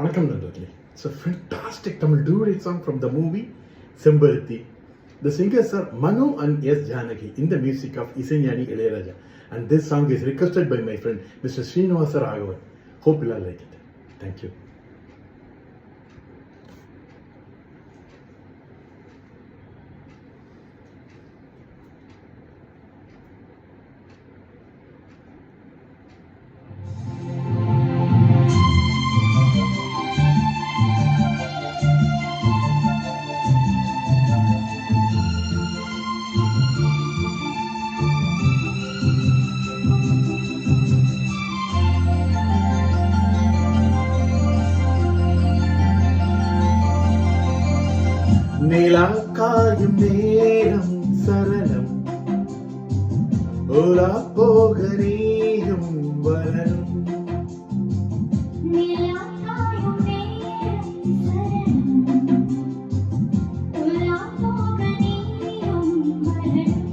வணக்கம் நண்பர்களே. It's a fantastic Tamil duet song from the movie Sembaruthi. The singers are Manu and S. Janaki in the music of Isaignani Ilayaraja. And this song is requested by my friend Mr. Srinivasa Raghavan. Hope you all like it. Thank you. நிலா காயும் நேரம் சரணம், ஓலா போக நீயும் வரணும். நிலா காயும் நேரம் சரணம், ஓலா போக நீயும் வரணும்.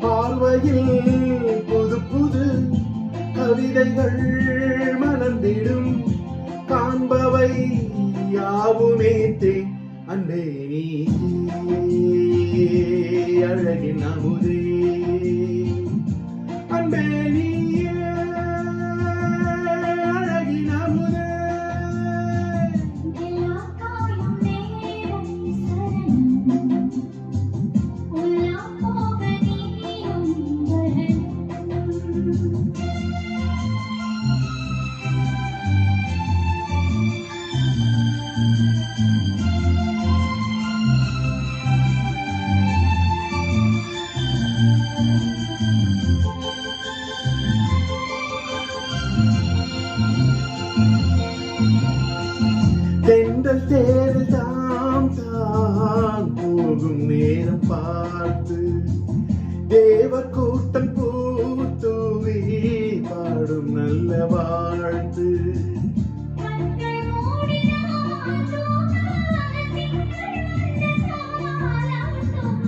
பார்வையில் புது புது கவிதைகள் மலர்ந்திடும், காண்பவை யாவுமே தேன் அன்பே நீ அழகின் அமுதே, அன்பே நீ அழகின் அமுதே. நிலா காயும் நேரம் சரணம், ஓலா போக நீயும் வரணும். தென்றல் தேடு தாம் தான் போகும் நேரம் பார்த்து, தேவர் கூட்டம் பூத்துவி பாடும் நல்ல வாழ்த்து. கண்கள் மூடினால் தூங்காத திங்கள் வந்த காலாட்டும்,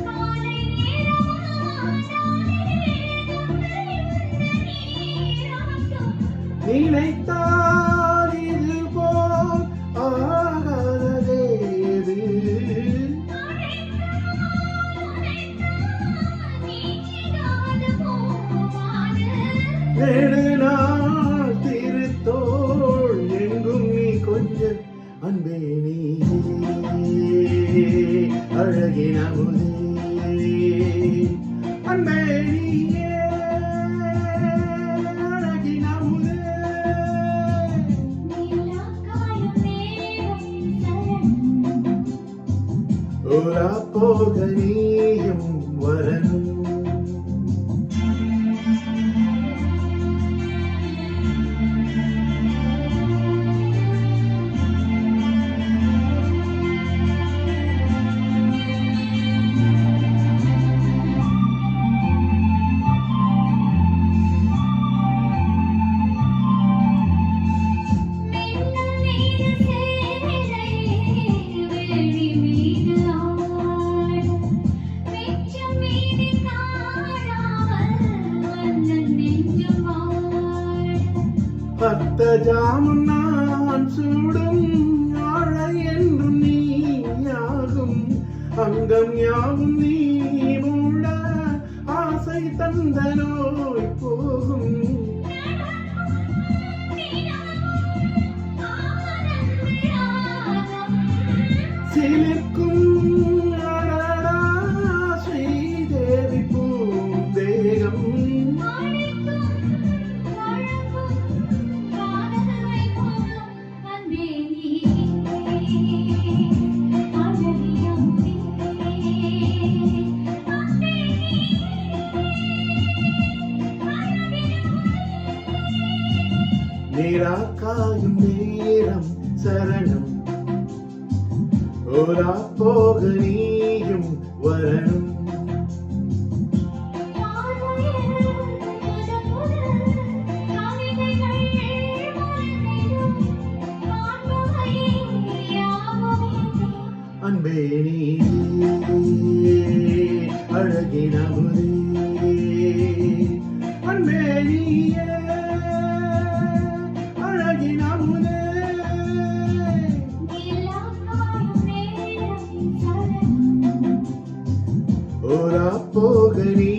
காலை நேரமானாலே கண்கள் நீராட்டும். நினைத்தால் இது போல் ஆகாததேது, நெடுநாள் திருத்தோள் எங்கும் நீ கொஞ்சம் அன்பே நீ அழகின் அமுதே, அன்பே நீயே அழகின் அமுதே. நிலா காயும் நேரம் சரணம், ஓலா போக நீயும் வரணும். மின்னல் மீது சேலை வெளி மீது ஆட, மிச்சம் மீதி காணாமல் வண்ணன் நெஞ்சம் வாட. பத்த ஜாமும் நான் சூடும் ஆழை என்றும் நீயாகும், அங்கம் யாவும் நீ மூட ஆசை தந்த நோய் போகும். சிலிர்க்கும் அடடா ஸ்ரீதேவி பூந்தேகம், நீரா காயும் நேரம் சரணம், ஓலா போக நீயும் வரணும். அன்பே நீ அழகின் அமுதே, அன்பே நீயே அழகின் போரா போக நீ